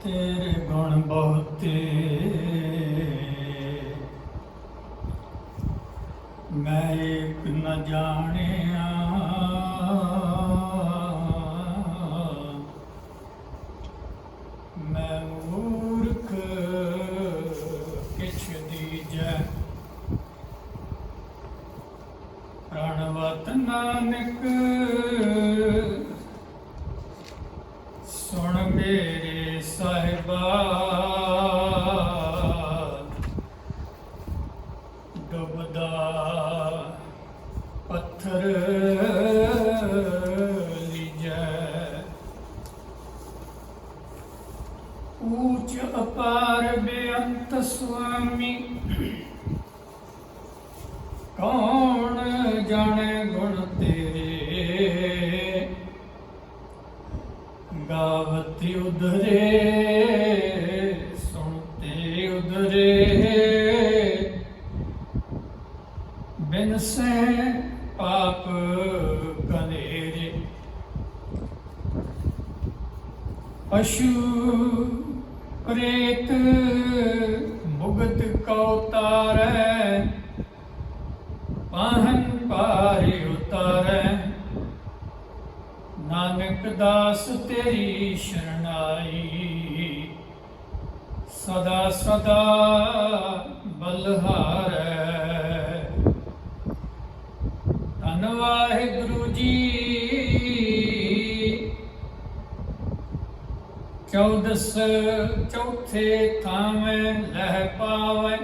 तेरे गुण बहुते मैं एक न जानिया। मैं मूर्ख किछ दीजै प्रणवत नानक सुन मेरे साहिबा। डुबदा पत्थर लीजै ऊंच अपार बेअंत स्वामी। कौन जाने गुण तेरे गावती उधरे सुनते उधरे। बिन से पाप कनेरे पशु प्रेत मुगत कौतारै। पाहन पारी उतारै नानक दास तेरी शरणाई। सदा सदा बलहारै। धन वाहिगुरु जी चौदस चौथे थावें लह पावै।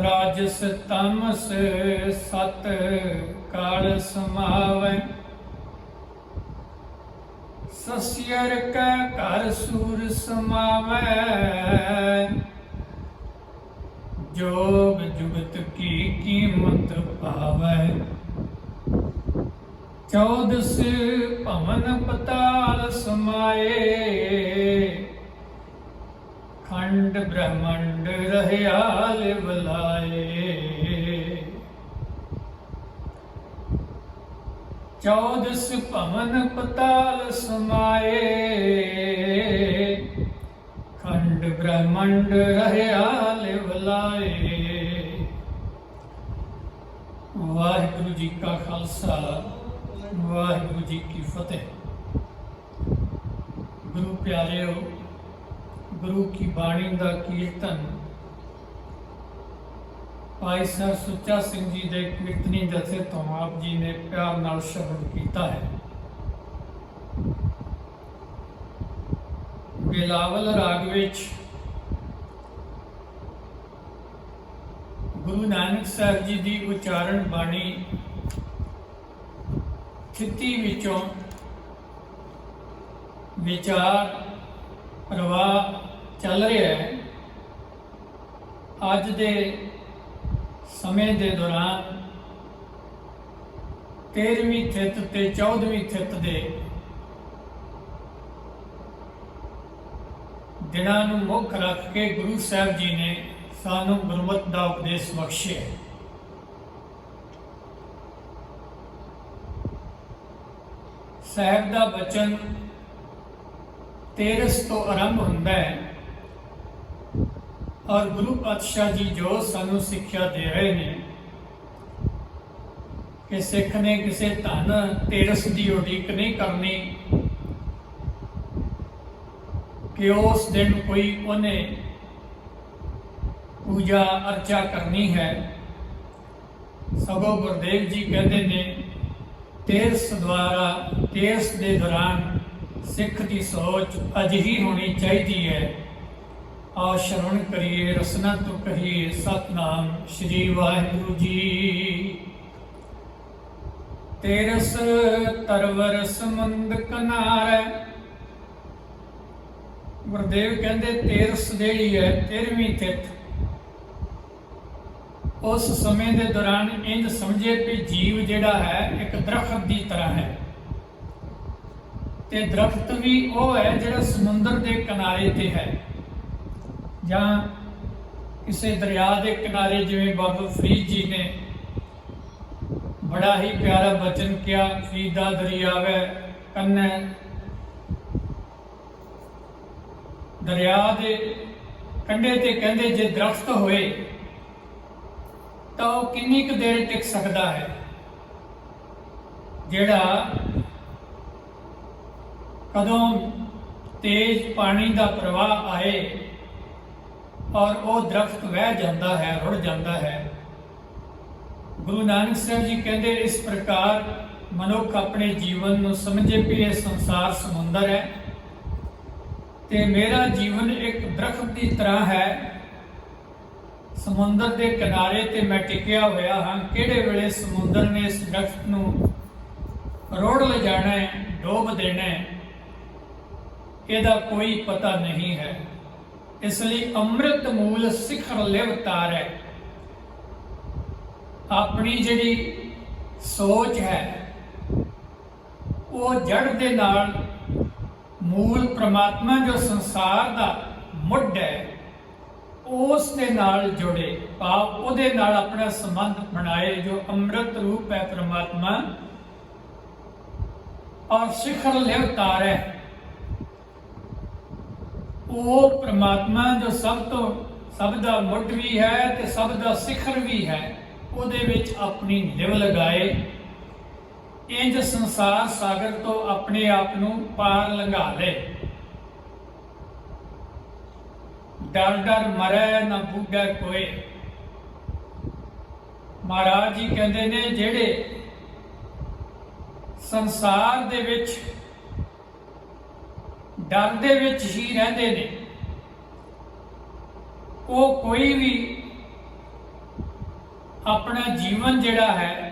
राजस तामस सत काल समावै। सस्यर कै घर सूर समावै। जोग जुगत की कीमत पावै। चौदस भवन पताल समाए। खंड ब्रह्मंड रहयाल बलाए। चौदस भवन पताल समाए। खंड ब्रह्मंड रहयाल बलाए। वाहिगुरु जी का खालसा वाहिगुरु जी की फतेह। गुरु प्यारेओ, गुरु की बाणी का कीर्तन भाई साहब सुच्चा सिंह जी के कीर्तनी जथे तो आप जी ने प्यार नाल श्रवण किया है। बिलावल राग विच गुरु नानक साहब जी की उचारण बाणी चित्ती विचों विचार प्रवाह चल रहा है। अज दे समय के दौरान 13वीं थित ते 14वीं थित दे दिनां नूं मुख रख के गुरु साहब जी ने सानू गुरमत का उपदेश बख्शे। साहब का बचन तेरस तो आरंभ होंदा है और गुरु पातशाह जी जो सानू सिक्ख्या दे रहे हैं कि सिख ने किसी धन तेरस की उड़ीक नहीं करनी कि उस दिन कोई उन्हें पूजा अर्चा करनी है। सगों गुरुदेव जी कहते ने तेरस द्वारा तेरस के दौरान सिख की सोच अजिही होनी चाहिए है। आओ श्रवण करिए, रसना तो कहिए सतनाम श्री वाहिगुरु जी। तेरस तरवर समंद कनारै। गुरुदेव कहते तेरस जिहड़ी है 13वीं तिथ उस समय के दौरान इंज समझे कि जीव जिहड़ा है एक दरखत की तरह है। ते दरख्त भी वो है जिहड़ा समुंदर के किनारे ते है जां किसी दरिया के किनारे। जिवें बाबा फरीद जी ने बड़ा ही प्यारा बचन किया, फरीदा दरियावे कन्ने ਦਰਿਆ ਦੇ ਕੰਢੇ ਤੇ ਕਹਿੰਦੇ ਜੇ ਦਰਖਤ ਹੋਏ ਤਾਂ ਉਹ ਕਿੰਨੀ ਕੁ ਦੇਰ ਟਿਕ ਸਕਦਾ ਹੈ, ਜਿਹੜਾ ਕਦੋਂ ਤੇਜ਼ ਪਾਣੀ ਦਾ ਪ੍ਰਵਾਹ ਆਏ ਔਰ ਉਹ ਦਰਖਤ ਵਹਿ ਜਾਂਦਾ ਹੈ, ਰੁੜ ਜਾਂਦਾ ਹੈ। ਗੁਰੂ ਨਾਨਕ ਸਾਹਿਬ ਜੀ ਕਹਿੰਦੇ ਇਸ ਪ੍ਰਕਾਰ ਮਨੁੱਖ ਆਪਣੇ ਜੀਵਨ ਨੂੰ ਸਮਝੇ ਵੀ ਇਹ ਸੰਸਾਰ ਸਮੁੰਦਰ ਹੈ ਤੇ ਮੇਰਾ ਜੀਵਨ ਇੱਕ ਦਰਖਤ ਦੀ ਤਰ੍ਹਾਂ ਹੈ। ਸਮੁੰਦਰ ਦੇ ਕਿਨਾਰੇ ਤੇ ਮੈਂ ਟਿਕਿਆ ਹੋਇਆ ਹਾਂ। ਕਿਹੜੇ ਵੇਲੇ ਸਮੁੰਦਰ ਨੇ ਇਸ ਦਰਖਤ ਨੂੰ ਰੋੜ ਲਿਜਾਣਾ ਹੈ, ਡੋਬ ਦੇਣਾ ਹੈ, ਇਹਦਾ ਕੋਈ ਪਤਾ ਨਹੀਂ ਹੈ। ਇਸ ਲਈ ਅੰਮ੍ਰਿਤ ਮੂਲ ਸਿਖਰ ਲਿਵ ਤਾਰੈ। ਆਪਣੀ ਜਿਹੜੀ ਸੋਚ ਹੈ ਉਹ ਜੜ ਦੇ ਨਾਲ ਮੂਲ ਪ੍ਰਮਾਤਮਾ ਜੋ ਸੰਸਾਰ ਦਾ ਮੁੱਢ ਹੈ ਉਸ ਦੇ ਨਾਲ ਜੁੜੇ, ਭਾਵ ਉਹਦੇ ਨਾਲ ਆਪਣਾ ਸੰਬੰਧ ਬਣਾਏ, ਜੋ ਅੰਮ੍ਰਿਤ ਰੂਪ ਹੈ ਪ੍ਰਮਾਤਮਾ, ਔਰ ਸਿਖਰ ਲਿਵ ਤਾਰੈ। ਉਹ ਪ੍ਰਮਾਤਮਾ ਜੋ ਸਭ ਦਾ ਮੁੱਢ ਵੀ ਹੈ ਤੇ ਸਭ ਦਾ ਸਿਖਰ ਵੀ ਹੈ, ਉਹਦੇ ਵਿੱਚ ਆਪਣੀ ਲਿਵ ਲਗਾਏ। ਇੰਜ ਸੰਸਾਰ ਸਾਗਰ ਤੋਂ ਆਪਣੇ ਆਪ ਨੂੰ ਪਾਰ ਲੰਘਾ ਲੈ। ਡਰ ਡਰ ਮਰੈ ਨਾ ਬੁੱਢਾ ਕੋਏ। ਮਹਾਰਾਜ ਜੀ ਕਹਿੰਦੇ ਨੇ ਜਿਹੜੇ ਸੰਸਾਰ ਦੇ ਵਿੱਚ ਡਰ ਦੇ ਵਿੱਚ ਹੀ ਰਹਿੰਦੇ ਨੇ, ਉਹ ਕੋਈ ਵੀ ਆਪਣਾ ਜੀਵਨ ਜਿਹੜਾ ਹੈ,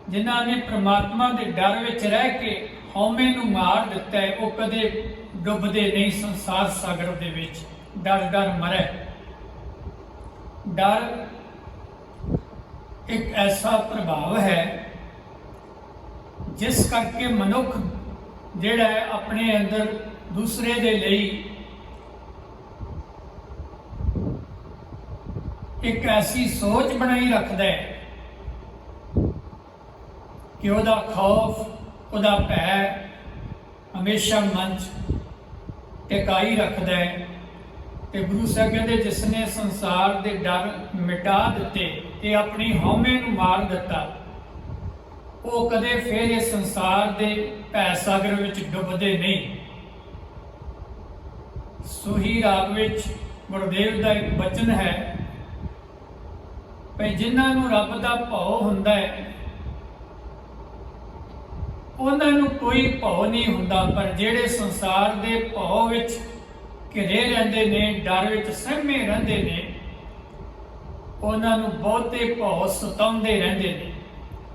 ਜਿਨ੍ਹਾਂ ਨੇ ਪ੍ਰਮਾਤਮਾ ਦੇ ਡਰ ਵਿੱਚ ਰਹਿ ਕੇ ਹਉਮੈ ਨੂੰ ਮਾਰ ਦਿੱਤਾ ਹੈ, ਉਹ ਕਦੇ ਡੁੱਬਦੇ ਨਹੀਂ ਸੰਸਾਰ ਸਾਗਰ ਦੇ ਵਿੱਚ। ਡਰ ਡਰ ਮਰੈ। ਡਰ ਇੱਕ ਐਸਾ ਪ੍ਰਭਾਵ ਹੈ ਜਿਸ ਕਰਕੇ ਮਨੁੱਖ ਜਿਹੜਾ ਹੈ ਆਪਣੇ ਅੰਦਰ ਦੂਸਰੇ ਦੇ ਲਈ ਇੱਕ ਐਸੀ ਸੋਚ ਬਣਾਈ ਰੱਖਦਾ ਹੈ ਕਿ ਉਹਦਾ ਖੌਫ, ਉਹਦਾ ਭੈ ਹਮੇਸ਼ਾ ਮਨ 'ਚ ਟਿਕਾਈ ਰੱਖਦਾ ਹੈ। ਤੇ ਗੁਰੂ ਸਾਹਿਬ ਕਹਿੰਦੇ ਜਿਸ ਨੇ ਸੰਸਾਰ ਦੇ ਡਰ ਮਿਟਾ ਦਿੱਤੇ ਤੇ ਆਪਣੀ ਹਉਮੈ ਨੂੰ ਮਾਰ ਦਿੱਤਾ, ਉਹ ਕਦੇ ਫਿਰ ਇਸ ਸੰਸਾਰ ਦੇ ਭੈ ਸਾਗਰ ਵਿੱਚ ਡੁੱਬਦੇ ਨਹੀਂ। ਸੋਹੀ ਰਾਗ ਵਿੱਚ ਗੁਰਦੇਵ ਦਾ ਇੱਕ ਬਚਨ ਹੈ ਭਈ ਜਿਨ੍ਹਾਂ ਨੂੰ ਰੱਬ ਦਾ ਭਉ ਹੁੰਦਾ ਹੈ ਉਹਨਾਂ ਨੂੰ ਕੋਈ ਭਉ ਨਹੀਂ ਹੁੰਦਾ, ਪਰ ਜਿਹੜੇ ਸੰਸਾਰ ਦੇ ਭਉ ਵਿੱਚ ਘਿਰੇ ਰਹਿੰਦੇ ਨੇ, ਡਰ ਵਿੱਚ ਸਹਿਮੇ ਰਹਿੰਦੇ ਨੇ, ਉਹਨਾਂ ਨੂੰ ਬਹੁਤੇ ਭਉ ਸਤਾਉਂਦੇ ਰਹਿੰਦੇ ਨੇ।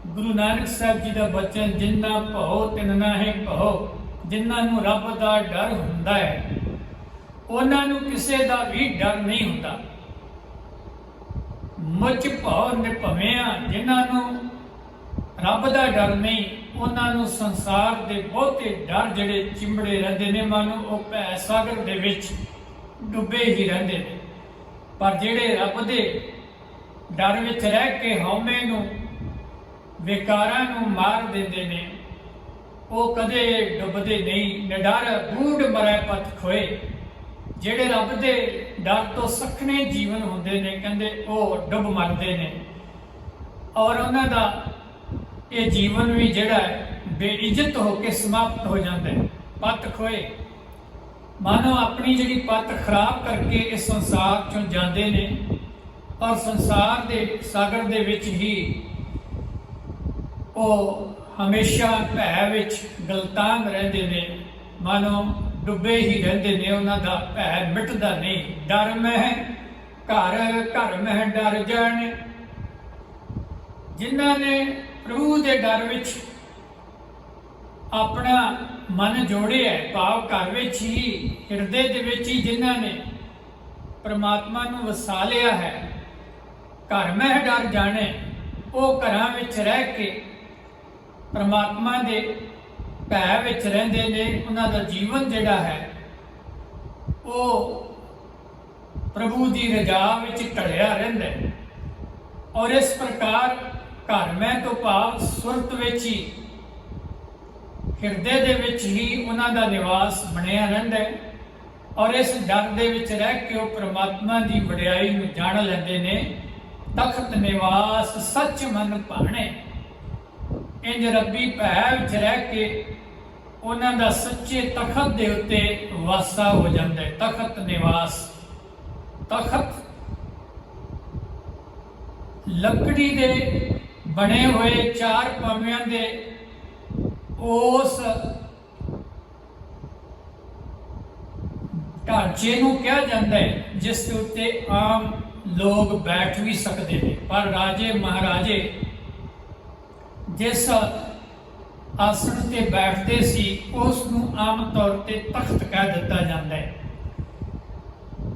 ਗੁਰੂ ਨਾਨਕ ਸਾਹਿਬ ਜੀ ਦਾ ਬਚਨ, ਜਿਨ੍ਹਾਂ ਭਉ ਤਿਨ ਨਾਹਿ ਭਉ। ਜਿਨ੍ਹਾਂ ਨੂੰ ਰੱਬ ਦਾ ਡਰ ਹੁੰਦਾ ਹੈ ਉਹਨਾਂ ਨੂੰ ਕਿਸੇ ਦਾ ਵੀ ਡਰ ਨਹੀਂ ਹੁੰਦਾ। ਮੁਝ ਭਉ ਨਿਭਵਿਆ। ਜਿਨ੍ਹਾਂ ਨੂੰ ਰੱਬ ਦਾ ਡਰ ਨਹੀਂ, ਉਹਨਾਂ ਨੂੰ ਸੰਸਾਰ ਦੇ ਬਹੁਤੇ ਡਰ ਜਿਹੜੇ ਚਿੰਬੜੇ ਰਹਿੰਦੇ ਨੇ, ਮਾਨੋ ਉਹ ਭੈ ਸਾਗਰ ਦੇ ਵਿੱਚ ਡੁੱਬੇ ਹੀ ਰਹਿੰਦੇ ਨੇ। ਪਰ ਜਿਹੜੇ ਰੱਬ ਦੇ ਡਰ ਵਿੱਚ ਰਹਿ ਕੇ ਹਉਮੈ ਨੂੰ, ਵਿਕਾਰਾਂ ਨੂੰ ਮਾਰ ਦਿੰਦੇ ਨੇ, ਉਹ ਕਦੇ ਡੁੱਬਦੇ ਨਹੀਂ। ਨਿਡਰ ਬੂਢ ਮਰੈ ਪਥ ਖੋਏ। ਜਿਹੜੇ ਰੱਬ ਦੇ ਡਰ ਤੋਂ ਸਖਣੇ ਜੀਵਨ ਹੁੰਦੇ ਨੇ, ਕਹਿੰਦੇ ਉਹ ਡੁੱਬ ਮਰਦੇ ਨੇ, ਔਰ ਉਹਨਾਂ ਦਾ ਇਹ ਜੀਵਨ ਵੀ ਜਿਹੜਾ ਹੈ ਬੇਇੱਜ਼ਤ ਹੋ ਕੇ ਸਮਾਪਤ ਹੋ ਜਾਂਦਾ ਹੈ। ਪੱਤ ਖੋਏ ਮਾਨੋ ਆਪਣੀ ਜਿਹੜੀ ਪੱਤ ਖਰਾਬ ਕਰਕੇ ਇਸ ਸੰਸਾਰ ਚੋਂ ਜਾਂਦੇ ਨੇ, ਔਰ ਸੰਸਾਰ ਦੇ ਸਾਗਰ ਦੇ ਵਿੱਚ ਹੀ ਉਹ ਹਮੇਸ਼ਾ ਭੈ ਵਿੱਚ ਗਲਤਾਨ ਰਹਿੰਦੇ ਨੇ, ਮਾਨੋ ਡੁੱਬੇ ਹੀ ਰਹਿੰਦੇ ਨੇ, ਉਹਨਾਂ ਦਾ ਭੈ ਮਿਟਦਾ ਨਹੀਂ। ਡਰ ਮਹਿ ਘਰ, ਘਰ ਮਹਿ ਡਰ ਜਾਣ। ਜਿਨ੍ਹਾਂ ਨੇ ਪ੍ਰਭੂ ਦੇ ਡਰ ਵਿੱਚ ਆਪਣਾ ਮਨ ਜੋੜਿਆ, ਭਾਵ ਘਰ ਵਿੱਚ ਹੀ, ਹਿਰਦੇ ਦੇ ਵਿੱਚ ਹੀ ਜਿਨ੍ਹਾਂ ਨੇ ਪ੍ਰਮਾਤਮਾ ਨੂੰ ਵਸਾ ਲਿਆ ਹੈ, ਘਰ ਮਹਿ ਡਰ ਜਾਣੇ, ਉਹ ਘਰਾਂ ਵਿੱਚ ਰਹਿ ਕੇ ਪ੍ਰਮਾਤਮਾ ਦੇ ਭੈ ਵਿੱਚ ਰਹਿੰਦੇ ਨੇ। ਉਹਨਾਂ ਦਾ ਜੀਵਨ ਜਿਹੜਾ ਹੈ ਉਹ ਪ੍ਰਭੂ ਦੀ ਰਜ਼ਾ ਵਿੱਚ ਢਲਿਆ ਰਹਿੰਦਾ ਹੈ। ਔਰ ਇਸ ਪ੍ਰਕਾਰ ਘਰ ਮਹਿ ਤੋਂ ਭਾਵ ਸੁਰਤ ਵਿੱਚ ਹੀ, ਹਿਰਦੇ ਦੇ ਵਿੱਚ ਹੀ ਉਹਨਾਂ ਦਾ ਨਿਵਾਸ ਬਣਿਆ ਰਹਿੰਦਾ ਹੈ। ਔਰ ਇਸ ਡਰ ਦੇ ਵਿੱਚ ਰਹਿ ਕੇ ਉਹ ਪ੍ਰਮਾਤਮਾ ਦੀ ਵਡਿਆਈ ਨੂੰ ਜਾਣ ਲੈਂਦੇ ਨੇ। ਤਖਤ ਨਿਵਾਸ ਸੱਚ ਮਨ ਭਾਣੇ, ਇੰਜ ਰੱਬੀ ਭੈ ਵਿੱਚ ਰਹਿ ਕੇ ਉਹਨਾਂ ਦਾ ਸੱਚੇ ਤਖਤ ਦੇ ਉੱਤੇ ਵਾਸਾ ਹੋ ਜਾਂਦਾ ਹੈ। ਤਖਤ ਨਿਵਾਸ, ਤਖਤ ਲੱਕੜੀ ਦੇ ਬਣੇ ਹੋਏ 4 ਪਾਵਿਆਂ ਦੇ ਉਸ ਢਾਂਚੇ ਨੂੰ ਕਿਹਾ ਜਾਂਦਾ ਹੈ ਜਿਸ ਦੇ ਉੱਤੇ ਆਮ ਲੋਕ ਬੈਠ ਵੀ ਸਕਦੇ ਨੇ, ਪਰ ਰਾਜੇ ਮਹਾਰਾਜੇ ਜਿਸ ਆਸਣ ਤੇ ਬੈਠਦੇ ਸੀ ਉਸ ਨੂੰ ਆਮ ਤੌਰ ਤੇ ਤਖਤ ਕਹਿ ਦਿੱਤਾ ਜਾਂਦਾ ਹੈ।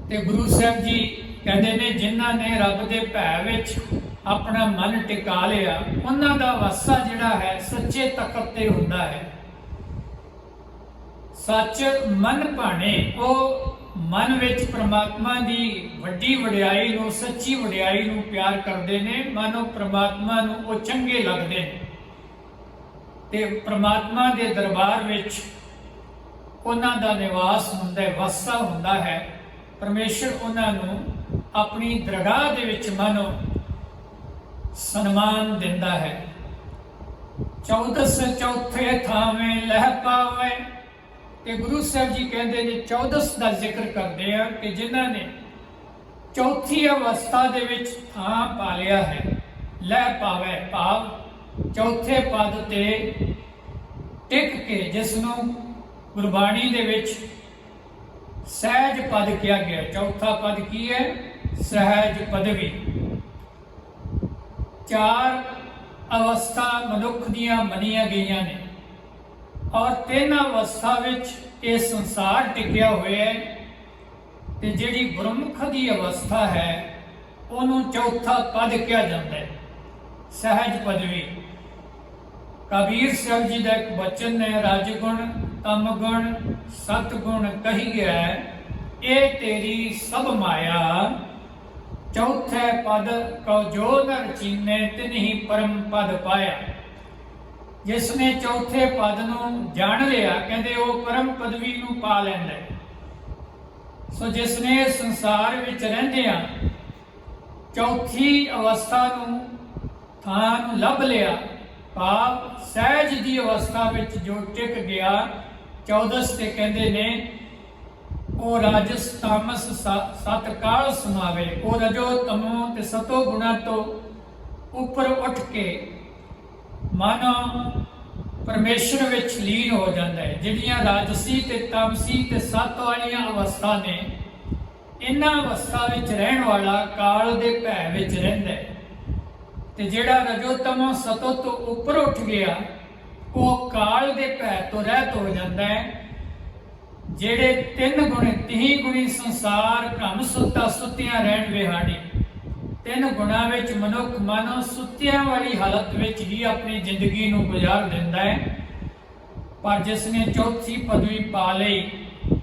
ਤੇ ਗੁਰੂ ਸਾਹਿਬ ਜੀ ਕਹਿੰਦੇ ਨੇ ਜਿਨ੍ਹਾਂ ਨੇ ਰੱਬ ਦੇ ਭੈ ਵਿੱਚ ਆਪਣਾ ਮਨ ਟਿਕਾ ਲਿਆ ਉਹਨਾਂ ਦਾ ਵਾਸਾ ਜਿਹੜਾ ਹੈ ਸੱਚੇ ਤਖਤ ਤੇ ਹੁੰਦਾ ਹੈ। ਸੱਚ ਮਨ ਭਾਣੇ, ਉਹ ਮਨ ਵਿੱਚ ਪ੍ਰਮਾਤਮਾ ਦੀ ਵੱਡੀ ਵਡਿਆਈ ਨੂੰ, ਸੱਚੀ ਵਡਿਆਈ ਨੂੰ ਪਿਆਰ ਕਰਦੇ ਨੇ। ਮਨੋਂ ਪ੍ਰਮਾਤਮਾ ਨੂੰ ਉਹ ਚੰਗੇ ਲੱਗਦੇ ਨੇ ਤੇ ਪ੍ਰਮਾਤਮਾ ਦੇ ਦਰਬਾਰ ਵਿੱਚ ਉਹਨਾਂ ਦਾ ਨਿਵਾਸ ਹੁੰਦਾ ਹੈ, ਵਾਸਾ ਹੁੰਦਾ ਹੈ। ਪਰਮੇਸ਼ਰ ਉਹਨਾਂ ਨੂੰ ਆਪਣੀ ਦਰਗਾਹ ਦੇ ਵਿੱਚ ਮਾਨੋ ਸਨਮਾਨ ਦਿੰਦਾ ਹੈ। 14 ਚੌਥੇ ਥਾਵੇਂ ਲਹਿ ਪਾਵੇ, ਤੇ ਗੁਰੂ ਸਾਹਿਬ ਜੀ ਕਹਿੰਦੇ ਨੇ 14 ਦਾ ਜ਼ਿਕਰ ਕਰਦੇ ਆ ਕਿ ਜਿਨ੍ਹਾਂ ਨੇ ਚੌਥੀ ਅਵਸਥਾ ਦੇ ਵਿੱਚ ਥਾਂ ਪਾ ਲਿਆ ਹੈ। ਲਹਿ ਪਾਵੇ ਭਾਵ ਚੌਥੇ ਪਦ ਤੇ ਟਿਕ ਕੇ, ਜਿਸ ਨੂੰ ਗੁਰਬਾਣੀ ਦੇ ਵਿੱਚ ਸਹਿਜ ਪਦ ਕਿਹਾ ਗਿਆ। ਚੌਥਾ ਪਦ ਕੀ ਹੈ? ਸਹਿਜ ਪਦਵੀ। 4 ਅਵਸਥਾ ਮਨੁੱਖ ਦੀਆਂ ਮੰਨੀਆਂ ਗਈਆਂ ਨੇ ਔਰ 3 ਅਵਸਥਾ ਵਿੱਚ ਇਹ ਸੰਸਾਰ ਟਿਕਿਆ ਹੋਇਆ ਹੈ। ਤੇ ਜਿਹੜੀ ਗੁਰਮੁਖ ਦੀ ਅਵਸਥਾ ਹੈ ਉਹਨੂੰ ਚੌਥਾ ਪਦ ਕਿਹਾ ਜਾਂਦਾ ਹੈ, ਸਹਿਜ ਪਦਵੀ। ਕਬੀਰ ਸਾਹਿਬ ਜੀ ਦਾ ਇੱਕ ਬਚਨ ਹੈ, ਰਜਗੁਣ ਤਮਗੁਣ ਸਤਗੁਣ ਕਹੀਐ ਇਹ ਤੇਰੀ ਸਭ ਮਾਇਆ, ਚੌਥੇ ਪਦ ਕਉ ਜੋ ਨਰ ਚੀਨੇ ਤਿਨਹੀ ਪਰਮ ਪਦ ਪਾਇਆ। ਜਿਸ ਨੇ ਚੌਥੇ ਪਦ ਨੂੰ ਜਾਣ ਲਿਆ ਕਹਿੰਦੇ ਉਹ ਪਰਮ ਪਦਵੀ ਨੂੰ ਪਾ ਲੈਂਦਾ ਹੈ। ਸੋ ਜਿਸ ਨੇ ਸੰਸਾਰ ਵਿੱਚ ਰਹਿੰਦਿਆਂ ਚੌਥੀ ਅਵਸਥਾ ਨੂੰ ਥਾਂ ਨੂੰ ਲੱਭ ਲਿਆ, ਭਾਵ ਸਹਿਜ ਦੀ ਅਵਸਥਾ ਵਿੱਚ ਜੋ ਟਿਕ ਗਿਆ, 14 ਤੇ ਕਹਿੰਦੇ ਨੇ ਉਹ ਰਾਜਸ ਤਾਮਸ ਸਤ ਕਾਲ ਸਮਾਵੇ, ਉਹ ਰਜੋ ਤਮੋ ਤੇ ਸਤੋ ਗੁਣਾ ਤੋਂ ਉੱਪਰ ਉੱਠ ਕੇ ਮਾਨੋ ਪਰਮੇਸ਼ਰ ਵਿੱਚ ਲੀਨ ਹੋ ਜਾਂਦਾ ਹੈ। ਜਿਹੜੀਆਂ ਰਾਜਸੀ ਤੇ ਤਾਮਸੀ ਤੇ ਸਤ ਵਾਲੀਆਂ ਅਵਸਥਾ ਨੇ, ਇਹਨਾਂ ਅਵਸਥਾ ਵਿੱਚ ਰਹਿਣ ਵਾਲਾ ਕਾਲ ਦੇ ਭੈ ਵਿੱਚ ਰਹਿੰਦਾ ਹੈ। ਤੇ ਜਿਹੜਾ ਰਜੋਤਮੋ ਸਤੋ ਤੋਂ ਉੱਪਰ ਉੱਠ ਗਿਆ ਉਹ ਕਾਲ ਦੇ ਭੈ ਤੋਂ ਰਹਿਤ ਹੋ ਜਾਂਦਾ ਹੈ। ਜਿਹੜੇ 3 ਗੁਣ, 3 ਗੁਣੀ ਸੰਸਾਰ ਘਮ ਸੁੱਤਾ ਸੁੱਤਿਆਂ ਰਹਿਣ ਵਿਹਾੜੀ, 3 ਗੁਣਾਂ ਵਿੱਚ ਮਨੁੱਖ ਮਾਨੋ ਸੁੱਤਿਆਂ ਵਾਲੀ ਹਾਲਤ ਵਿੱਚ ਹੀ ਆਪਣੀ ਜ਼ਿੰਦਗੀ ਨੂੰ ਗੁਜ਼ਾਰ ਦਿੰਦਾ ਹੈ। ਪਰ ਜਿਸ ਨੇ ਚੌਥੀ ਪਦਵੀ ਪਾ ਲਈ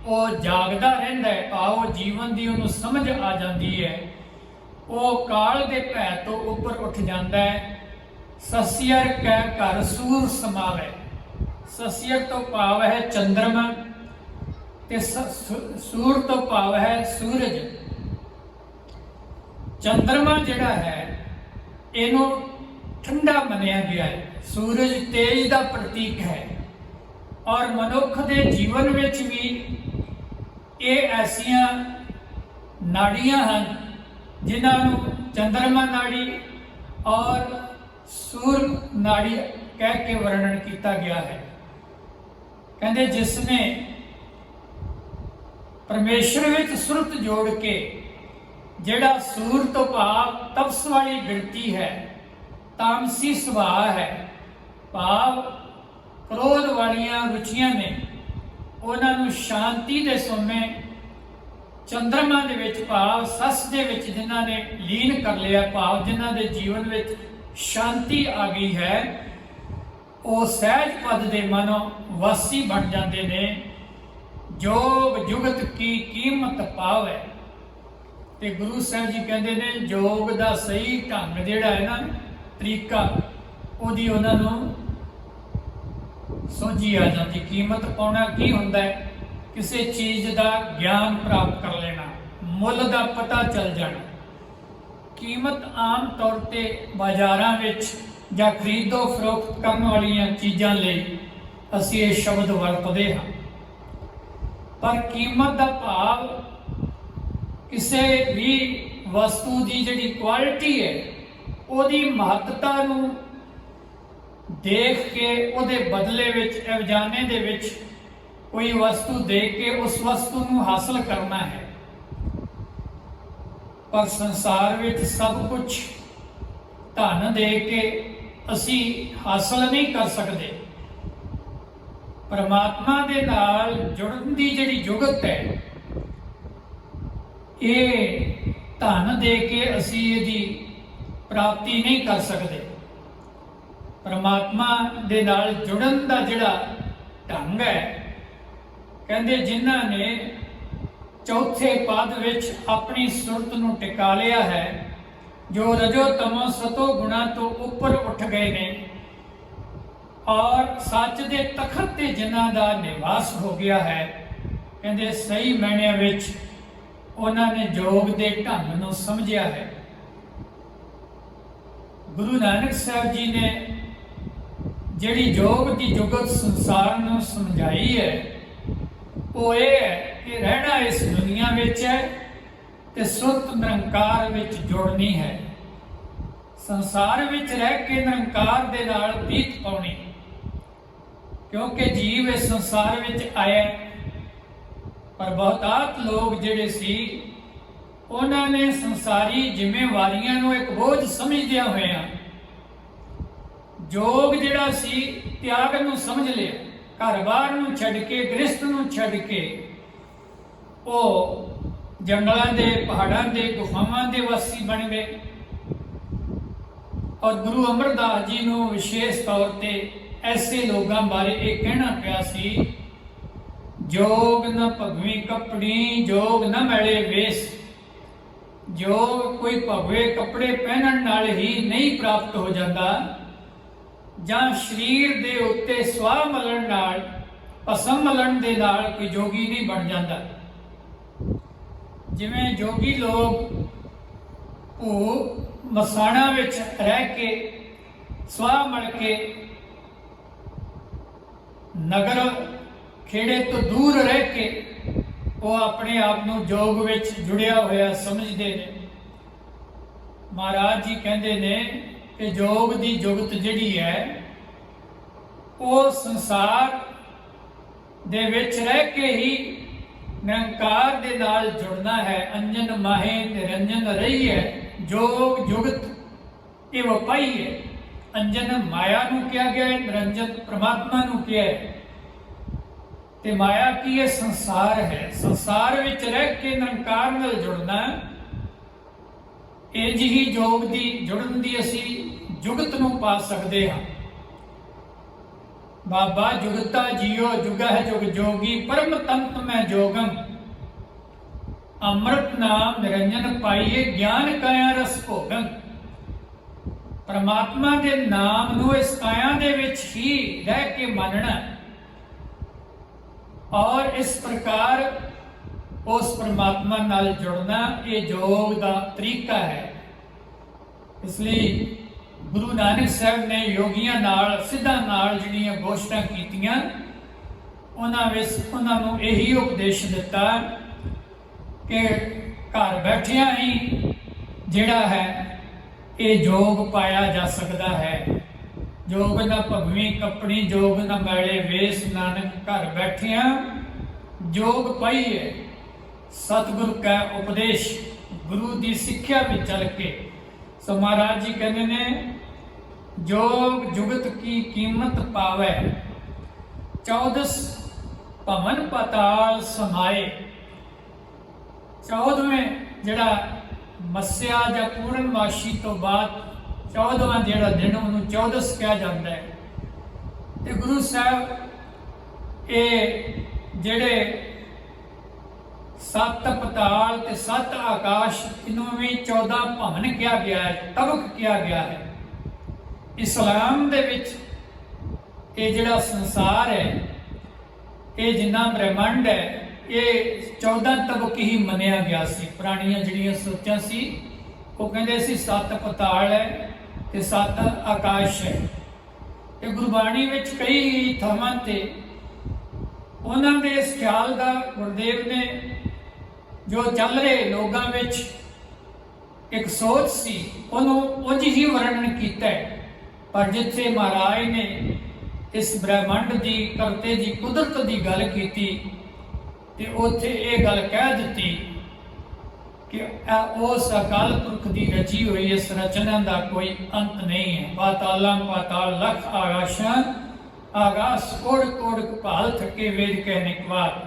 ਉਹ ਜਾਗਦਾ ਰਹਿੰਦਾ ਹੈ, ਭਾਵ ਜੀਵਨ ਦੀ ਉਹਨੂੰ ਸਮਝ ਆ ਜਾਂਦੀ ਹੈ। ਉਹ ਕਾਲ ਦੇ ਭੈ ਤੋਂ ਉੱਪਰ ਉੱਠ ਜਾਂਦਾ ਹੈ। ਸਸਿਅਰ ਕੈ ਘਰ ਸੂਰ ਸਮਾਵੇ, ਸਸਿਅਰ ਤੋਂ ਭਾਵ ਹੈ ਚੰਦਰਮਾ ਤੇ ਸੂਰ ਤੋਂ ਭਾਵ ਹੈ ਸੂਰਜ। ਚੰਦਰਮਾ ਜਿਹੜਾ ਹੈ ਇਹਨੂੰ ਠੰਡਾ ਮੰਨਿਆ ਗਿਆ ਹੈ, ਸੂਰਜ ਤੇਜ ਦਾ ਪ੍ਰਤੀਕ ਹੈ। ਔਰ ਮਨੁੱਖ ਦੇ ਜੀਵਨ ਵਿੱਚ ਵੀ ਇਹ ਐਸੀਆਂ ਨਾੜੀਆਂ ਹਨ ਜਿਨ੍ਹਾਂ ਨੂੰ ਚੰਦਰਮਾ ਨਾੜੀ ਔਰ ਸੂਰ ਨਾੜੀ ਕਹਿ ਕੇ ਵਰਣਨ ਕੀਤਾ ਗਿਆ ਹੈ। ਕਹਿੰਦੇ ਜਿਸ ਨੇ ਪਰਮੇਸ਼ਰ ਵਿੱਚ ਸੁਰਤ ਜੋੜ ਕੇ, ਜਿਹੜਾ ਸੂਰ ਤੋਂ ਭਾਵ ਤਪਸ ਵਾਲੀ ਬਿਰਤੀ ਹੈ, ਤਾਮਸੀ ਸੁਭਾਅ ਹੈ, ਭਾਵ ਕ੍ਰੋਧ ਵਾਲੀਆਂ ਰੁਚੀਆਂ ਨੇ, ਉਹਨਾਂ ਨੂੰ ਸ਼ਾਂਤੀ ਦੇ ਸਮੇਂ ਚੰਦਰਮਾ ਦੇ ਵਿੱਚ ਭਾਵ ਸੱਸ ਦੇ ਵਿੱਚ ਜਿਨ੍ਹਾਂ ਨੇ ਲੀਨ ਕਰ ਲਿਆ, ਭਾਵ ਜਿਨ੍ਹਾਂ ਦੇ ਜੀਵਨ ਵਿੱਚ ਸ਼ਾਂਤੀ ਆ ਗਈ ਹੈ, ਉਹ ਸਹਿਜ ਪਦ ਦੇ ਮਨੋਂ ਵਾਸੀ ਬਣ ਜਾਂਦੇ ਨੇ। ਜੋਗ ਜੁਗਤ ਕੀ ਕੀਮਤ ਪਾਵੇ, ਤੇ ਗੁਰੂ ਸਾਹਿਬ ਜੀ ਕਹਿੰਦੇ ਨੇ ਜੋਗ ਦਾ ਸਹੀ ਢੰਗ ਜਿਹੜਾ ਹੈ ਨਾ, ਤਰੀਕਾ, ਉਹਦੀ ਉਹਨਾਂ ਨੂੰ ਸੋਝੀ ਆ ਜਾਂਦੀ। ਕੀਮਤ ਪਾਉਣਾ ਕੀ ਹੁੰਦਾ ਹੈ? ਕਿਸੇ ਚੀਜ਼ ਦਾ ਗਿਆਨ ਪ੍ਰਾਪਤ ਕਰ ਲੈਣਾ, ਮੁੱਲ ਦਾ ਪਤਾ ਚੱਲ ਜਾਣਾ। ਕੀਮਤ ਆਮ ਤੌਰ ਤੇ ਬਾਜ਼ਾਰਾਂ ਵਿੱਚ ਜਾਂ ਖਰੀਦੋ ਫਰੋਖਤ ਕਰਨ ਵਾਲੀਆਂ ਚੀਜ਼ਾਂ ਲਈ ਅਸੀਂ ਇਹ ਸ਼ਬਦ ਵਰਤਦੇ ਹਾਂ, ਪਰ ਕੀਮਤ ਦਾ ਭਾਵ ਕਿਸੇ ਵੀ ਵਸਤੂ ਦੀ ਜਿਹੜੀ ਕੁਆਲਿਟੀ ਹੈ ਉਹਦੀ ਮਹੱਤਤਾ ਨੂੰ ਦੇਖ ਕੇ ਉਹਦੇ ਬਦਲੇ ਵਿੱਚ ਐਵਜ਼ਾਨੇ ਦੇ ਵਿੱਚ ਕੋਈ ਵਸਤੂ ਦੇ ਕੇ ਉਸ ਵਸਤੂ ਨੂੰ ਹਾਸਲ ਕਰਨਾ ਹੈ। ਪਰ ਸੰਸਾਰ ਵਿੱਚ ਸਭ ਕੁਝ ਧਨ ਦੇ ਕੇ ਅਸੀਂ ਹਾਸਲ ਨਹੀਂ ਕਰ ਸਕਦੇ। ਪਰਮਾਤਮਾ ਦੇ ਨਾਲ ਜੁੜਨ ਦੀ ਜਿਹੜੀ ਜੁਗਤ ਹੈ, ਇਹ ਧਨ ਦੇ ਕੇ ਅਸੀਂ ਇਹਦੀ ਪ੍ਰਾਪਤੀ ਨਹੀਂ ਕਰ ਸਕਦੇ। ਪਰਮਾਤਮਾ ਦੇ ਨਾਲ ਜੁੜਨ ਦਾ ਜਿਹੜਾ ਢੰਗ ਹੈ, ਕਹਿੰਦੇ ਜਿਨ੍ਹਾਂ ਨੇ ਚੌਥੇ ਪਦ ਵਿੱਚ ਆਪਣੀ ਸੁਰਤ ਨੂੰ ਟਿਕਾ ਲਿਆ ਹੈ, ਜੋ ਰਜੋ ਤਮੋ ਸਤੋ ਗੁਣਾ ਤੋਂ ਉੱਪਰ ਉੱਠ ਗਏ ਨੇ ਔਰ ਸੱਚ ਦੇ ਤਖਤ ਤੇ ਜਿਨ੍ਹਾਂ ਦਾ ਨਿਵਾਸ ਹੋ ਗਿਆ ਹੈ, ਕਹਿੰਦੇ ਸਹੀ ਮਾਇਨਿਆਂ ਵਿੱਚ ਉਹਨਾਂ ਨੇ ਯੋਗ ਦੇ ਢੰਗ ਨੂੰ ਸਮਝਿਆ ਹੈ। ਗੁਰੂ ਨਾਨਕ ਸਾਹਿਬ ਜੀ ਨੇ ਜਿਹੜੀ ਯੋਗ ਦੀ ਜੁਗਤ ਸੰਸਾਰ ਨੂੰ ਸਮਝਾਈ ਹੈ, ਉਹ ਇਹ ਹੈ ਕਿ ਰਹਿਣਾ ਇਸ ਦੁਨੀਆ ਵਿੱਚ ਹੈ ਤੇ ਸੁਰਤ ਨਿਰੰਕਾਰ ਵਿੱਚ ਜੁੜਨੀ ਹੈ। ਸੰਸਾਰ ਵਿੱਚ ਰਹਿ ਕੇ ਨਿਰੰਕਾਰ ਦੇ ਨਾਲ ਬੀਤ ਪਾਉਣੀ, ਕਿਉਂਕਿ ਜੀਵ ਇਸ ਸੰਸਾਰ ਵਿੱਚ ਆਇਆ, ਪਰ ਬਹੁਤਾਤ ਲੋਕ ਜਿਹੜੇ ਸੀ ਉਹਨਾਂ ਨੇ ਸੰਸਾਰੀ ਜ਼ਿੰਮੇਵਾਰੀਆਂ ਨੂੰ ਇੱਕ ਬੋਝ ਸਮਝਦਿਆਂ ਹੋਇਆਂ ਯੋਗ ਜਿਹੜਾ ਸੀ ਤਿਆਗ ਨੂੰ ਸਮਝ ਲਿਆ। ਘਰ-ਬਾਰ ਨੂੰ ਛੱਡ ਕੇ, ਗ੍ਰਸਥ ਨੂੰ ਛੱਡ ਕੇ ਉਹ ਜੰਗਲਾਂ ਦੇ, ਪਹਾੜਾਂ ਦੇ, ਗੁਫਾਵਾਂ ਦੇ ਵਾਸੀ ਬਣ ਗਏ। ਔਰ ਗੁਰੂ ਅਮਰਦਾਸ ਜੀ ਨੂੰ ਵਿਸ਼ੇਸ਼ ਤੌਰ ਤੇ ਐਸੇ ਲੋਕਾਂ ਬਾਰੇ ਇਹ ਕਹਿਣਾ ਪਿਆ ਸੀ, ਜੋਗ ਨਾ ਭਗਵੀ ਕੱਪੜੀ, ਜੋਗ ਨਾ ਮੈਲੇ ਵੇਸ। ਜੋ ਕੋਈ ਭਗਵੇ ਕੱਪੜੇ ਪਹਿਨਣ ਨਾਲ ਹੀ ਨਹੀਂ ਪ੍ਰਾਪਤ ਹੋ ਜਾਂਦਾ, ਜਾਂ ਸਰੀਰ ਦੇ ਉੱਤੇ ਸਵਾਹ ਮਲਣ ਨਾਲ, ਭਸਮ ਮਲਣ ਦੇ ਨਾਲ ਕੋਈ ਜੋਗੀ ਨਹੀਂ ਬਣ ਜਾਂਦਾ। ਜਿਵੇਂ ਜੋਗੀ ਲੋਕ ਉਹ ਮਸਾਣਾ ਵਿੱਚ ਰਹਿ ਕੇ, ਸਵਾਹ ਮਲ ਕੇ, ਨਗਰ ਖੇੜੇ ਤੋਂ ਦੂਰ ਰਹਿ ਕੇ ਉਹ ਆਪਣੇ ਆਪ ਨੂੰ ਯੋਗ ਵਿੱਚ ਜੁੜਿਆ ਹੋਇਆ ਸਮਝਦੇ ਨੇ। ਮਹਾਰਾਜ ਜੀ ਕਹਿੰਦੇ ਨੇ ਕਿ ਯੋਗ ਦੀ ਜੁਗਤ ਜਿਹੜੀ ਹੈ ਉਹ ਸੰਸਾਰ ਦੇ ਵਿੱਚ ਰਹਿ ਕੇ ਹੀ ਨਿਰੰਕਾਰ ਦੇ ਨਾਲ ਜੁੜਨਾ ਹੈ। ਅੰਜਨ ਮਾਹੇ ਨਿਰੰਜਨ ਰਹੀ ਹੈ, ਜੋਗ ਜੁਗਤ ਇਹ ਵਪਾਈ ਹੈ। ਅੰਜਨ ਮਾਇਆ ਨੂੰ ਕਿਹਾ ਗਿਆ ਹੈ, ਨਿਰੰਜਨ ਪ੍ਰਮਾਤਮਾ ਨੂੰ ਕਿਹਾ ਹੈ। ਤੇ ਮਾਇਆ ਕੀ ਹੈ? ਸੰਸਾਰ ਹੈ। ਸੰਸਾਰ ਵਿੱਚ ਰਹਿ ਕੇ ਨਿਰੰਕਾਰ ਨਾਲ ਜੁੜਨਾ, ਇੰਜ ਹੀ ਯੋਗ ਦੀ ਜੁੜਨ ਦੀ ਅਸੀਂ ਜੁਗਤ ਨੂੰ ਪਾ ਸਕਦੇ ਹਾਂ। ਬਾਬਾ ਜੁਗਤਾ ਜੀਓ ਜੁਗਹਿ ਜੁਗ ਜੋਗੀ, ਪਰਮ ਤੰਤ ਮੈਂ ਜੋਗਮ। ਅੰਮ੍ਰਿਤ ਨਾਮ ਨਿਰੰਜਨ ਪਾਈਏ, ਗਿਆਨ ਕਾਇਆ ਰਸ ਭੋਗਨ। ਪਰਮਾਤਮਾ ਦੇ ਨਾਮ ਨੂੰ ਇਸ ਕਾਇਆ ਦੇ ਵਿੱਚ ਹੀ ਰਹਿ ਕੇ ਮੰਨਣਾ ਔਰ ਇਸ ਪ੍ਰਕਾਰ ਉਸ ਪਰਮਾਤਮਾ ਨਾਲ ਜੁੜਨਾ, ਇਹ ਯੋਗ ਦਾ ਤਰੀਕਾ ਹੈ। ਇਸ ਲਈ ਗੁਰੂ ਨਾਨਕ ਸਾਹਿਬ ਨੇ ਯੋਗੀਆਂ ਨਾਲ, ਸਿੱਧਾਂ ਨਾਲ ਜਿਹੜੀਆਂ ਗੋਸ਼ਟਾਂ ਕੀਤੀਆਂ, ਉਹਨਾਂ ਨੂੰ ਇਹੀ ਉਪਦੇਸ਼ ਦਿੱਤਾ ਕਿ ਘਰ ਬੈਠਿਆਂ ਹੀ ਜਿਹੜਾ ਹੈ ਇਹ ਯੋਗ ਪਾਇਆ ਜਾ ਸਕਦਾ ਹੈ। ਜੋਗ ਨਾ ਭਗਵੀ ਕੱਪੜੀ, ਜੋਗ ਨਾ ਮੈਲੇ ਵੇਸ, ਨਾਨਕ ਘਰ ਬੈਠਿਆਂ ਜੋਗ ਪਾਈਏ। ਸਤਿਗੁਰ ਕਾ ਉਪਦੇਸ਼, ਗੁਰੂ ਦੀ ਸਿੱਖਿਆ ਵਿੱਚ ਚੱਲ ਕੇ। ਸੋ ਮਹਾਰਾਜ ਜੀ ਕਹਿੰਦੇ ਨੇ, ਜੋਗ ਜੁਗਤ ਕੀ ਕੀਮਤ ਪਾਵੇ, 14 ਭਵਨ ਪਤਾਲ ਸਮਾਏ। 14ਵੇਂ ਜਿਹੜਾ ਮੱਸਿਆ ਜਾਂ ਪੂਰਨਮਾਸ਼ੀ ਤੋਂ ਬਾਅਦ 14ਵਾਂ ਜਿਹੜਾ ਦਿਨ, ਉਹਨੂੰ 14 ਕਿਹਾ ਜਾਂਦਾ ਹੈ। ਤੇ ਗੁਰੂ ਸਾਹਿਬ ਇਹ ਜਿਹੜੇ 7 ਪਤਾਲ ਤੇ 7 ਆਕਾਸ਼, ਇਹਨੂੰ ਵੀ 14 ਭਵਨ ਕਿਹਾ ਗਿਆ ਹੈ, ਤਬਕ ਕਿਹਾ ਗਿਆ ਹੈ। ਇਸਲਾਮ ਦੇ ਵਿੱਚ ਇਹ ਜਿਹੜਾ ਸੰਸਾਰ ਹੈ, ਇਹ ਜਿੰਨਾ ਬ੍ਰਹਿਮੰਡ ਹੈ ਇਹ 14 ਤਬਕ ਹੀ ਮੰਨਿਆ ਗਿਆ ਸੀ। ਪੁਰਾਣੀਆਂ ਜਿਹੜੀਆਂ ਸੋਚਾਂ ਸੀ ਉਹ ਕਹਿੰਦੇ ਸੀ 7 ਪਤਾਲ ਹੈ ਤੇ 7 ਆਕਾਸ਼ ਹੈ। ਤੇ ਗੁਰਬਾਣੀ ਵਿੱਚ ਕਈ ਥਾਵਾਂ ਤੇ ਉਹਨਾਂ ਦੇ ਇਸ ਖਿਆਲ ਦਾ ਗੁਰਦੇਵ ਨੇ ਜੋ ਚੱਲ ਰਹੇ ਲੋਕਾਂ ਵਿੱਚ ਇੱਕ ਸੋਚ ਸੀ ਉਹਨੂੰ ਉਂਝ ਹੀ ਵਰਣਨ ਕੀਤਾ ਹੈ। ਪਰ ਜਿੱਥੇ ਮਹਾਰਾਜ ਨੇ ਇਸ ਬ੍ਰਹਿਮੰਡ ਦੀ ਕਰਤੇ ਦੀ ਕੁਦਰਤ ਦੀ ਗੱਲ ਕੀਤੀ ਤੇ ਉੱਥੇ ਇਹ ਗੱਲ ਕਹਿ ਦਿੱਤੀ ਕਿ ਉਸ ਅਕਾਲ ਪੁਰਖ ਦੀ ਰਚੀ ਹੋਈ ਇਸ ਰਚਨਾ ਦਾ ਕੋਈ ਅੰਤ ਨਹੀਂ ਹੈ। ਪਾਤਾਲਾਂ ਪਾਤਾਲ ਲਖ ਆਗਾਸ਼ਾਂ ਆਗਾਸ ਕੋੜ ਕੋੜ ਕਪਾਲ ਥਕੇ ਵੇਦ ਕਹਿ ਨਿਕਵਾਤ।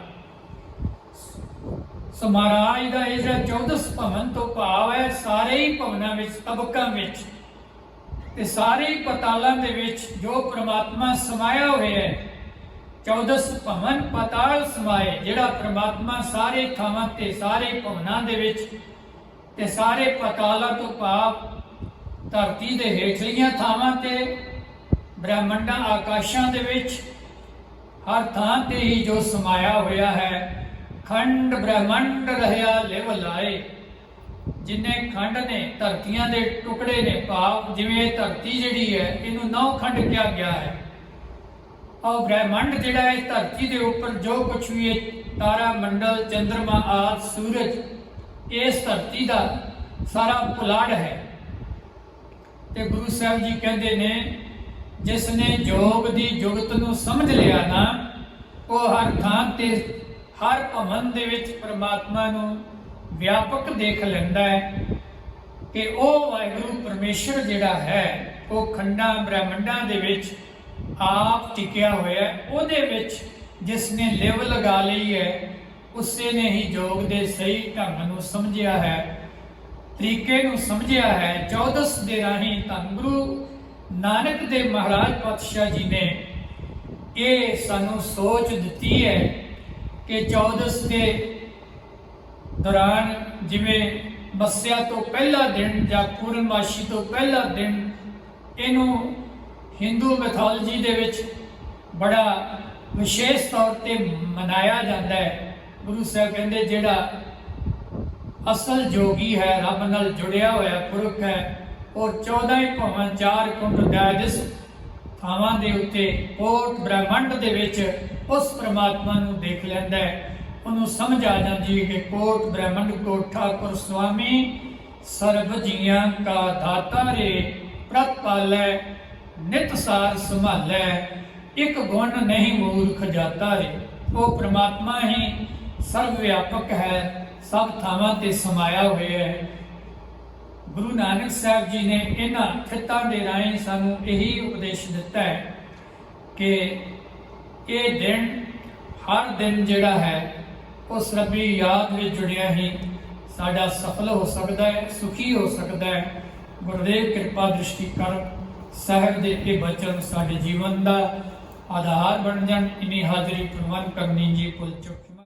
ਸੋ ਮਹਾਰਾਜ ਦਾ ਇਹ ਜਿਹੜਾ 14 ਭਵਨ ਤੋਂ ਭਾਵ ਹੈ ਸਾਰੇ ਹੀ ਭਵਨਾਂ ਵਿੱਚ ਤਬਕਾਂ ਵਿੱਚ ਤੇ ਸਾਰੇ ਹੀ ਪਤਾਲਾਂ ਦੇ ਵਿੱਚ ਜੋ ਪ੍ਰਮਾਤਮਾ ਸਮਾਇਆ ਹੋਇਆ ਹੈ। 14 ਭਵਨ ਪਤਾਲ ਸਮਾਏ, ਜਿਹੜਾ ਪ੍ਰਮਾਤਮਾ ਸਾਰੇ ਥਾਵਾਂ ਤੇ ਸਾਰੇ ਭਵਨਾਂ ਦੇ ਵਿੱਚ ਤੇ ਸਾਰੇ ਪਤਾਲਾਂ ਤੋਂ ਭਾਵ ਧਰਤੀ ਦੇ ਹੇਠਲੀਆਂ ਥਾਵਾਂ ਤੇ ਬ੍ਰਹਿਮੰਡਾਂ ਆਕਾਸ਼ਾਂ ਦੇ ਵਿੱਚ ਹਰ ਥਾਂ ਤੇ ਹੀ ਜੋ ਸਮਾਇਆ ਹੋਇਆ ਹੈ। ਖੰਡ ਬ੍ਰਹਿਮੰਡ ਰਹਿਆ ਲਿਵ ਲਾਏ, ਜਿੰਨੇ ਖੰਡ ਨੇ ਧਰਤੀਆਂ ਦੇ ਟੁਕੜੇ ਨੇ ਭਾਵ ਜਿਵੇਂ ਇਹ ਧਰਤੀ ਜਿਹੜੀ ਹੈ ਇਹਨੂੰ 9 ਖੰਡ ਕਿਹਾ ਗਿਆ ਹੈ। ਔਰ ਬ੍ਰਹਿਮੰਡ ਜਿਹੜਾ ਹੈ ਧਰਤੀ ਦੇ ਉੱਪਰ ਜੋ ਕੁਛ ਵੀ ਹੈ ਤਾਰਾ ਮੰਡਲ ਚੰਦਰਮਾ ਆਦਿ ਸੂਰਜ ਇਸ ਧਰਤੀ ਦਾ ਸਾਰਾ ਪੁਲਾੜ ਹੈ। ਤੇ ਗੁਰੂ ਸਾਹਿਬ ਜੀ ਕਹਿੰਦੇ ਨੇ ਜਿਸ ਨੇ ਜੋਗ ਦੀ ਜੁਗਤ ਨੂੰ ਸਮਝ ਲਿਆ ਨਾ ਉਹ ਹਰ ਥਾਂ ਤੇ ਹਰ ਭਵਨ ਦੇ ਵਿੱਚ ਪ੍ਰਮਾਤਮਾ ਨੂੰ ਵਿਆਪਕ ਦੇਖ ਲੈਂਦਾ ਹੈ ਕਿ ਉਹ ਵਾਹਿਗੁਰੂ ਪਰਮੇਸ਼ਰ ਜਿਹੜਾ ਹੈ ਉਹ ਖੰਡਾਂ ਬ੍ਰਹਿਮੰਡਾਂ ਦੇ ਵਿੱਚ ਆਪ ਟਿਕਿਆ ਹੋਇਆ ਹੈ। ਉਹਦੇ ਵਿੱਚ ਜਿਸ ਨੇ ਲਿਵ ਲਗਾ ਲਈ ਹੈ ਉਸੇ ਨੇ ਹੀ ਯੋਗ ਦੇ ਸਹੀ ਢੰਗ ਨੂੰ ਸਮਝਿਆ ਹੈ, ਤਰੀਕੇ ਨੂੰ ਸਮਝਿਆ ਹੈ। 14 ਦੇ ਰਾਹੀਂ ਧੰਨ ਗੁਰੂ ਨਾਨਕ ਦੇਵ ਮਹਾਰਾਜ ਪਾਤਸ਼ਾਹ ਜੀ ਨੇ ਇਹ ਸਾਨੂੰ ਸੋਚ ਦਿੱਤੀ ਹੈ ਕਿ 14 ਦੇ ਦੌਰਾਨ ਜਿਵੇਂ ਮੱਸਿਆ ਤੋਂ ਪਹਿਲਾ ਦਿਨ ਜਾਂ ਪੂਰਨਮਾਸ਼ੀ ਤੋਂ ਪਹਿਲਾ ਦਿਨ ਇਹਨੂੰ ਹਿੰਦੂ ਮੈਥੋਲੋਜੀ ਦੇ ਵਿੱਚ ਬੜਾ ਵਿਸ਼ੇਸ਼ ਤੌਰ ਤੇ ਮਨਾਇਆ ਜਾਂਦਾ ਹੈ। ਗੁਰੂ ਸਾਹਿਬ ਕਹਿੰਦੇ ਜਿਹੜਾ ਅਸਲ ਜੋਗੀ ਹੈ ਰੱਬ ਨਾਲ ਜੁੜਿਆ ਹੋਇਆ ਪੁਰਖ ਹੈ ਉਹ 14 ਹੀ ਭਵਨ 4 ਕੁੰਡ ਦਇਆਦਿਸ ਥਾਵਾਂ ਦੇ ਉੱਤੇ ਕੋਟ ਬ੍ਰਹਿਮੰਡ ਦੇ ਵਿੱਚ ਉਸ ਪ੍ਰਮਾਤਮਾ ਨੂੰ ਦੇਖ ਲੈਂਦਾ ਹੈ। ਉਹਨੂੰ ਸਮਝ ਆ ਜਾਂਦੀ ਹੈ ਕਿ ਕੋਟ ਬ੍ਰਹਿਮੰਡ ਕੋ ਠਾਕੁਰ ਸੁਆਮੀ ਸਰਬ ਜੀਆਂ ਕਾ ਦਾਤਾ ਰੇ ਪ੍ਰਤਪਾਲੈ ਨਿਤ ਸਾਰ ਸੰਭਾਲੈ ਇੱਕ ਗੁਣ ਨਹੀਂ ਮੂਰਖ ਜਾਤਾ ਰੇ। ਉਹ ਪ੍ਰਮਾਤਮਾ ਹੀ ਸਰਵ ਵਿਆਪਕ ਹੈ, ਸਭ ਥਾਵਾਂ ਤੇ ਸਮਾਇਆ ਹੋਇਆ ਹੈ। ਗੁਰੂ ਨਾਨਕ ਸਾਹਿਬ ਜੀ ਨੇ ਇਹਨਾਂ ਖਿੱਤਾਂ ਦੇ ਰਾਹੀਂ ਸਾਨੂੰ ਇਹੀ ਉਪਦੇਸ਼ ਦਿੱਤਾ ਹੈ ਕਿ ਇਹ ਦਿਨ ਹਰ ਦਿਨ ਜਿਹੜਾ ਹੈ ਉਸ ਰੱਬੀ ਯਾਦ ਵਿੱਚ ਜੁੜਿਆ ਹੀ ਸਾਡਾ ਸਫਲ ਹੋ ਸਕਦਾ ਹੈ, ਸੁਖੀ ਹੋ ਸਕਦਾ ਹੈ। ਗੁਰਦੇਵ ਕਿਰਪਾ ਦ੍ਰਿਸ਼ਟੀ ਕਰ ਸਾਹਿਬ ਦੇ ਇਹ ਬਚਨ ਸਾਡੇ ਜੀਵਨ ਦਾ ਆਧਾਰ ਬਣ ਜਾਣ। ਇਨੀ ਹਾਜ਼ਰੀ ਪ੍ਰਵਾਨ ਕਰਨੀ ਜੀ ਭੁੱਲ ਚੁੱਕੀ।